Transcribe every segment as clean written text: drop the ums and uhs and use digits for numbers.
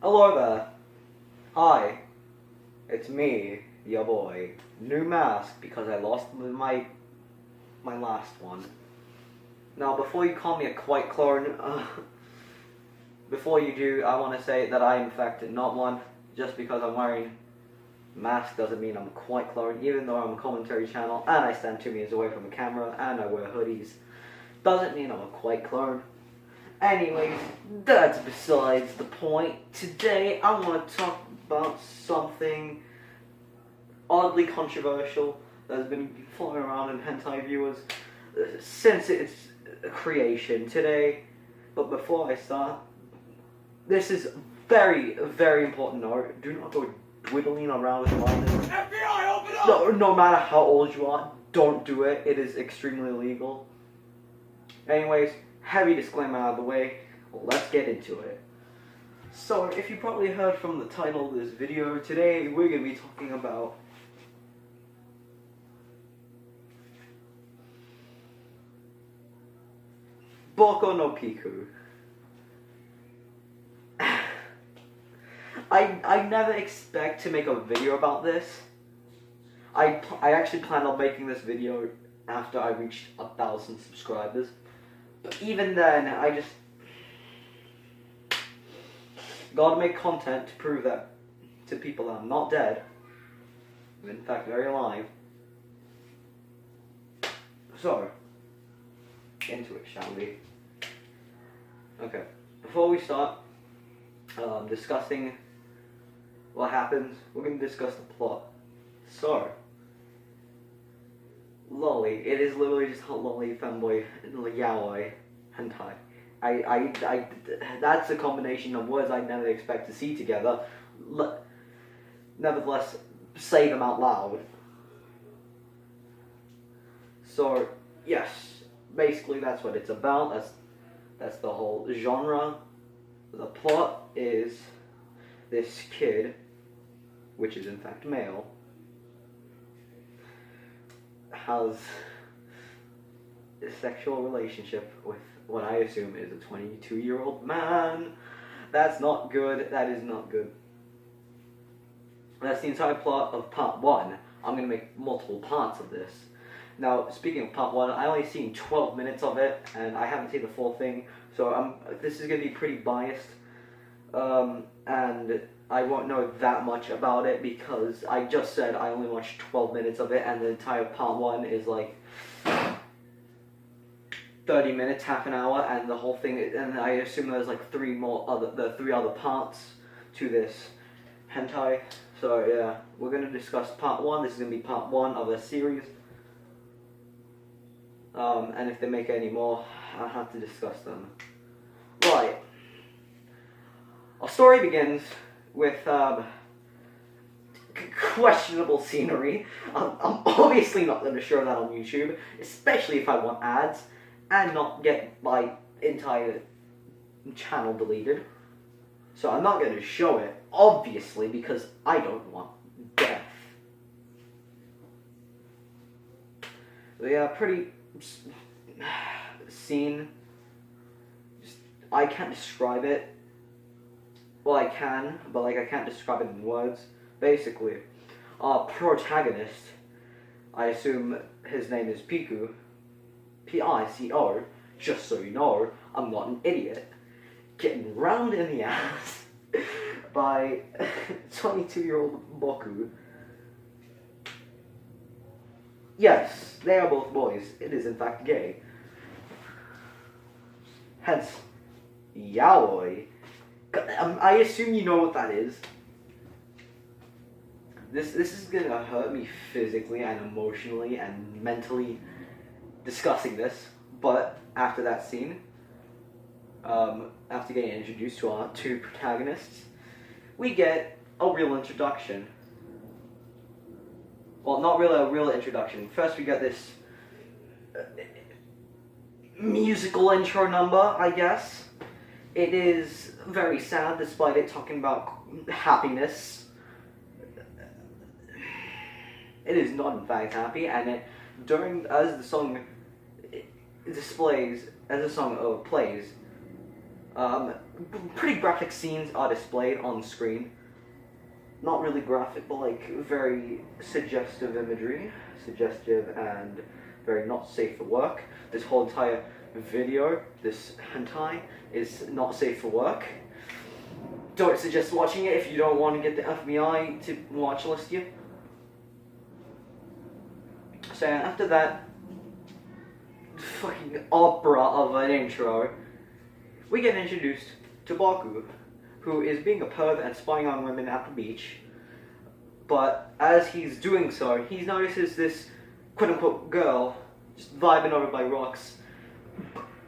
Hello there. Hi. It's me, your boy. New mask because I lost my last one. Now, before you call me a quite clone, before you do, I want to say that I am in fact not one. Just because I'm wearing a mask doesn't mean I'm a quite clone, even though I'm a commentary channel and I stand 2 meters away from the camera and I wear hoodies. Doesn't mean I'm a quite clone. Anyways, that's besides the point. Today I want to talk about something oddly controversial that has been flying around in hentai viewers since its creation today. But before I start, this is very, very important note. Do not go dwiddling around with mine. FBI, open up! No matter how old you are, don't do it. It is extremely illegal. Anyways, heavy disclaimer out of the way, let's get into it. So, if you probably heard from the title of this video, today we're going to be talking about boku no pico. I never expect to make a video about this. I actually planned on making this video after I reached 1,000 subscribers. But even then, I just gotta make content to prove that to people that I'm not dead. I'm in fact very alive. So, into it, shall we? Okay, before we start discussing what happens, we're going to discuss the plot. So, lolly, it is literally just a lolly fanboy yaoi hentai. I that's a combination of words I never expect to see together. Nevertheless, say them out loud. So, yes, basically that's what it's about. That's the whole genre. The plot is this kid, which is in fact male, has a sexual relationship with what I assume is a 22-year-old man. That's not good. That is not good. That's the entire plot of part 1. I'm going to make multiple parts of this. Now, speaking of part 1, I only seen 12 minutes of it, and I haven't seen the full thing, so this is going to be pretty biased, and I won't know that much about it because I just said I only watched 12 minutes of it, and the entire part 1 is like 30 minutes, half an hour, and the whole thing, and I assume there's like 3 other parts to this hentai. So yeah, we're going to discuss part 1. This is going to be part 1 of a series. And if they make any more, I'll have to discuss them. Right. Our story begins with questionable scenery. I'm obviously not going to show that on YouTube, especially if I want ads and not get my entire channel deleted. So I'm not going to show it, obviously, because I don't want death. So yeah, pretty scene. I can't describe it. Well, I can, but like I can't describe it in words. Basically, our protagonist, I assume his name is Pico, P-I-C-O, just so you know, I'm not an idiot, getting round in the ass by 22-year-old boku. Yes, they are both boys. It is in fact gay. Hence, yaoi. I assume you know what that is. This is gonna hurt me physically and emotionally and mentally discussing this, But after that scene, after getting introduced to our two protagonists, we get a real introduction. Well, not really a real introduction. First we get this musical intro number, I guess. It is very sad despite it talking about happiness. It is not in fact happy, and as the song plays, pretty graphic scenes are displayed on screen. Not really graphic, but like very suggestive imagery, suggestive and very not safe for work. This whole entire video, this hentai, is not safe for work. Don't suggest watching it if you don't want to get the FBI to watch list you. So after that fucking opera of an intro, we get introduced to Boku, who is being a perv and spying on women at the beach. But as he's doing so, he notices this quote-unquote girl just vibing over by rocks.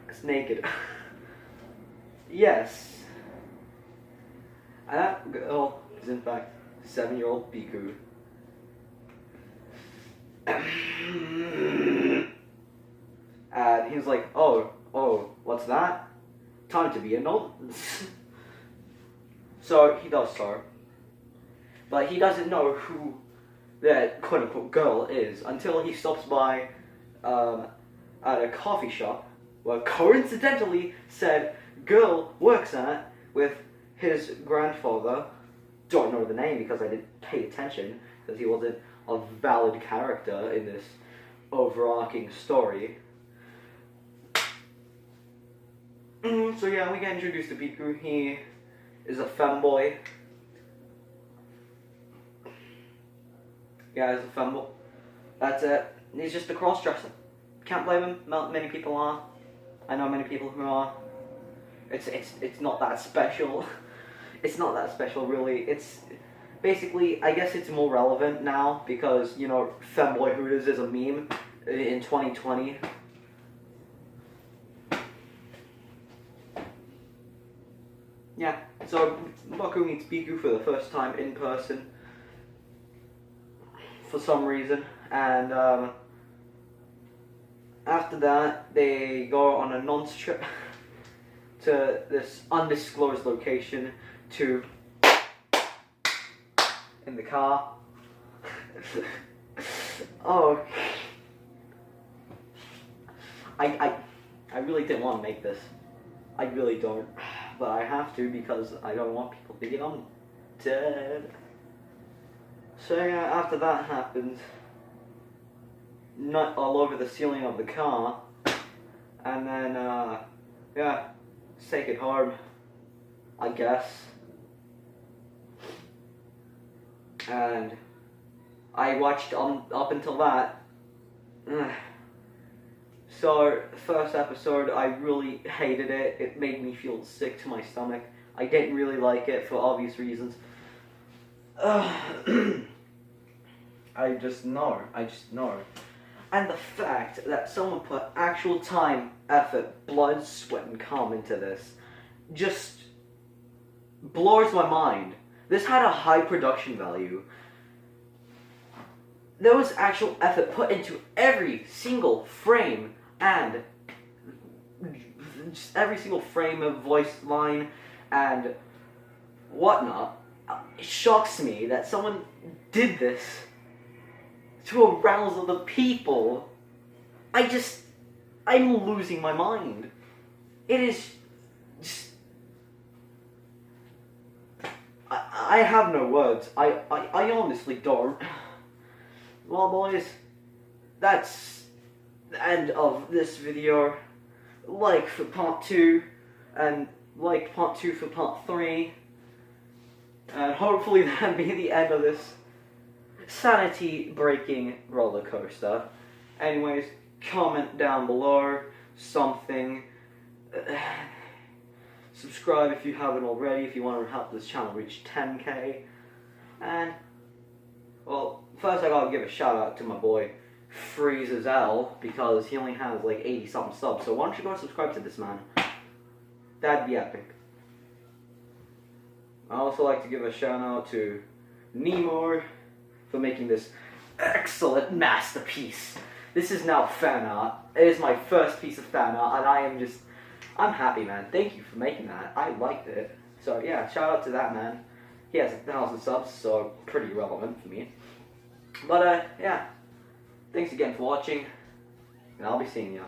It's naked. Yes. And that girl is in fact 7-year-old Pico. And he was like, oh, what's that? Time to be a nonce. So he does so. But he doesn't know who that quote-unquote girl is until he stops by at a coffee shop where coincidentally said girl works at with his grandfather. Don't know the name because I didn't pay attention because he wasn't a valid character in this overarching story. So yeah, we get introduced to Pico. He is a femboy. Yeah, he's a femboy. That's it. He's just a cross-dresser. Can't blame him. Many people are. I know many people who are. It's not that special. It's not that special, really. It's basically, I guess it's more relevant now because, you know, femboyhood is a meme in 2020. Yeah, so Boku meets Pico for the first time in person for some reason, and after that they go on a nonce trip to this undisclosed location to in the car. Oh, I really didn't want to make this. I really don't. But I have to because I don't want people thinking I'm dead. So yeah, after that happens, nut all over the ceiling of the car, and then yeah, take it home, I guess. And I watched up until that. So, first episode, I really hated it. It made me feel sick to my stomach. I didn't really like it for obvious reasons. I just know. And the fact that someone put actual time, effort, blood, sweat, and calm into this just blows my mind. This had a high production value. There was actual effort put into every single frame and just every single frame of voice line and whatnot. It shocks me that someone did this to arouse other people. I'm losing my mind. It is just, I have no words. I honestly don't. Well, boys, that's the end of this video. Like for part 2, and like part 2 for part 3. And hopefully that'll be the end of this sanity-breaking roller coaster. Anyways, comment down below something. Subscribe if you haven't already, if you want to help this channel reach 10k. And, well, first I gotta give a shout out to my boy freezes out because he only has like 80 something subs. So why don't you go and subscribe to this man? That'd be epic. I also like to give a shout out to Nemo for making this excellent masterpiece. This is now fan art. It is my first piece of fan art, and I'm happy, man. Thank you for making that. I liked it. So yeah, shout out to that man. He has 1,000 subs, so pretty relevant for me. But yeah, thanks again for watching, and I'll be seeing ya.